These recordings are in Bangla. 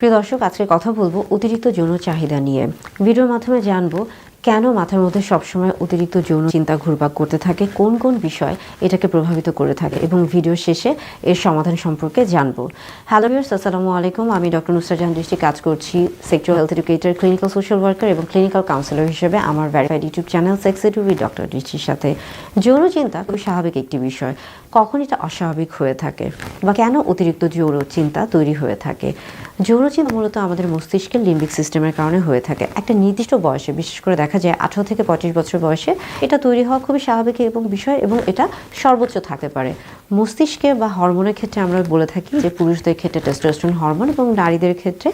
প্রিয় দর্শক, আজকে কথা বলবো অতিরিক্ত যৌন চাহিদা নিয়ে। ভিডিওর মাধ্যমে জানবো কেন মাথার মধ্যে সবসময় অতিরিক্ত যৌন চিন্তা ঘুরপাক করতে থাকে, কোন কোন বিষয় এটাকে প্রভাবিত করে থাকে, এবং ভিডিও শেষে এর সমাধান সম্পর্কে জানবো। হ্যালো ভিউয়ার্স, আসসালামু আলাইকুম। আমি ডক্টর নুসরাত জাহান দৃষ্টি কাজ করছি sexual health educator, clinical social worker এবং ক্লিনিক্যাল কাউন্সিলর হিসেবে আমার verified YouTube channel sex edu with doctor দৃষ্টির সাথে। যৌন চিন্তা খুব স্বাভাবিক একটি বিষয়। কখন এটা অস্বাভাবিক হয়ে থাকে বা কেন অতিরিক্ত যৌন চিন্তা তৈরি হয়ে থাকে? যৌন চিন্তা মূলত আমাদের মস্তিষ্কের লিম্বিক সিস্টেমের কারণে হয়ে থাকে। একটা নির্দিষ্ট বয়সে, বিশেষ করে দেখা যায় 18 থেকে 25 বছর বয়সে এটা তৈরি হওয়া খুবই স্বাভাবিক এবং বিষয়, এবং এটা সর্বোচ্চ থাকতে পারে। মস্তিষ্কে বা হরমোনের ক্ষেত্রে আমরা বলে থাকি যে পুরুষদের ক্ষেত্রে টেস্টোস্টেরন হরমোন এবং নারীদের ক্ষেত্রে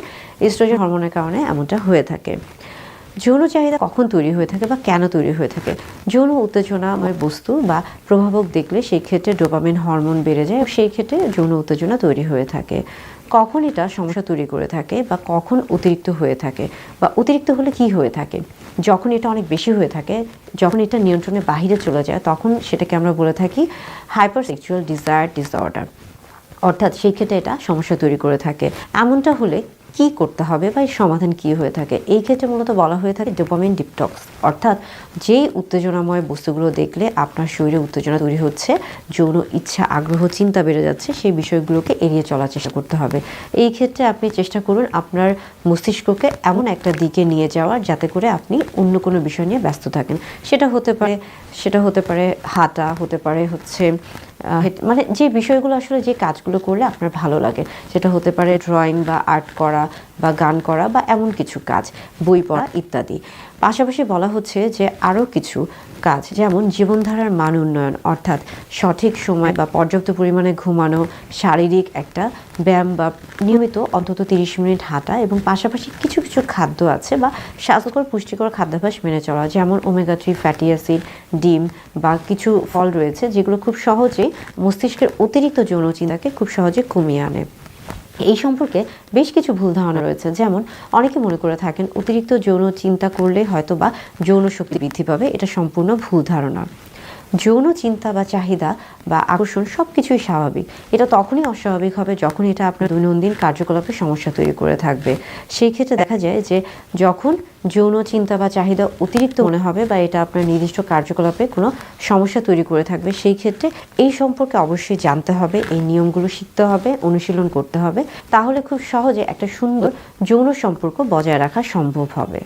এস্ট্রোজেন হরমোনের কারণে এমনটা হয়ে থাকে। যৌন চাহিদা কখন তৈরি হয়ে থাকে বা কেন তৈরি হয়ে থাকে? যৌন উত্তেজনাময় বস্তু বা প্রভাবক দেখলে সেই ক্ষেত্রে ডোপামিন হরমোন বেড়ে যায়, সেই ক্ষেত্রে যৌন উত্তেজনা তৈরি হয়ে থাকে। কখন এটা সমস্যা তৈরি করে থাকে বা কখন অতিরিক্ত হয়ে থাকে, বা অতিরিক্ত হলে কি হয়ে থাকে? যখন এটা অনেক বেশি হয়ে থাকে, যখন এটা নিয়ন্ত্রণের বাহিরে চলে যায়, তখন সেটাকে আমরা বলে থাকি হাইপার সেক্সুয়াল ডিজায়ার ডিসঅর্ডার। অর্থাৎ সেই ক্ষেত্রে এটা সমস্যা তৈরি করে থাকে। এমনটা হলে কি করতে হবে বা এর সমাধান কি হয়ে থাকে? এই ক্ষেত্রে মূলত বলা হয়ে থাকে ডোপামিন ডিটক্স। অর্থাৎ যেই উত্তেজনাময় বস্তুগুলো দেখলে আপনার শরীরে উত্তেজনা তৈরি হচ্ছে, যৌন ইচ্ছা, আগ্রহ, চিন্তা বেড়ে যাচ্ছে, সেই বিষয়গুলোকে এড়িয়ে চলার চেষ্টা করতে হবে। এই ক্ষেত্রে আপনি চেষ্টা করুন আপনার মস্তিষ্ককে এমন একটা দিকে নিয়ে যাওয়ার যাতে করে আপনি অন্য কোনো বিষয় নিয়ে ব্যস্ত থাকেন। সেটা হতে পারে হাঁটা, হতে পারে মানে যে বিষয়গুলো আসলে যে কাজগুলো করলে আপনার ভালো লাগে, সেটা হতে পারে ড্রয়িং বা আর্ট করা বা গান করা বা এমন কিছু কাজ, বই পড়া ইত্যাদি। পাশাপাশি বলা হচ্ছে যে আরও কিছু কাজ, যেমন জীবনধারার মান উন্নয়ন, অর্থাৎ সঠিক সময় বা পর্যাপ্ত পরিমাণে ঘুমানো, শারীরিক একটা ব্যায়াম বা নিয়মিত অন্তত 30 মিনিট হাঁটা, এবং পাশাপাশি কিছু কিছু খাদ্য আছে বা স্বাস্থ্যকর পুষ্টিকর খাদ্যাভ্যাস মেনে চলা, যেমন ওমেগা 3 ফ্যাটি অ্যাসিড, ডিম বা কিছু ফল রয়েছে যেগুলো খুব সহজেই মস্তিষ্কের অতিরিক্ত যৌন চিন্তাকে খুব সহজে কমিয়ে আনে। এই সম্পর্কে বেশ কিছু ভুল ধারণা রয়েছে, যেমন অনেকে মনে করে থাকেন অতিরিক্ত যৌন চিন্তা করলে হয়তো বা যৌন শক্তি বৃদ্ধি পাবে। এটা সম্পূর্ণ ভুল ধারণা। যৌন চিন্তা বা চাহিদা বা আকর্ষণ সব কিছুই স্বাভাবিক। এটা তখনই অস্বাভাবিক হবে যখন এটা আপনার দৈনন্দিন কার্যকলাপে সমস্যা তৈরি করে থাকবে। সেই ক্ষেত্রে দেখা যায় যে যখন যৌন চিন্তা বা চাহিদা অতিরিক্ত মনে হবে বা এটা আপনার নির্দিষ্ট কার্যকলাপে কোনো সমস্যা তৈরি করে থাকবে, সেই ক্ষেত্রে এই সম্পর্কে অবশ্যই জানতে হবে, এই নিয়মগুলো শিখতে হবে, অনুশীলন করতে হবে। তাহলে খুব সহজে একটা সুন্দর যৌন সম্পর্ক বজায় রাখা সম্ভব হবে।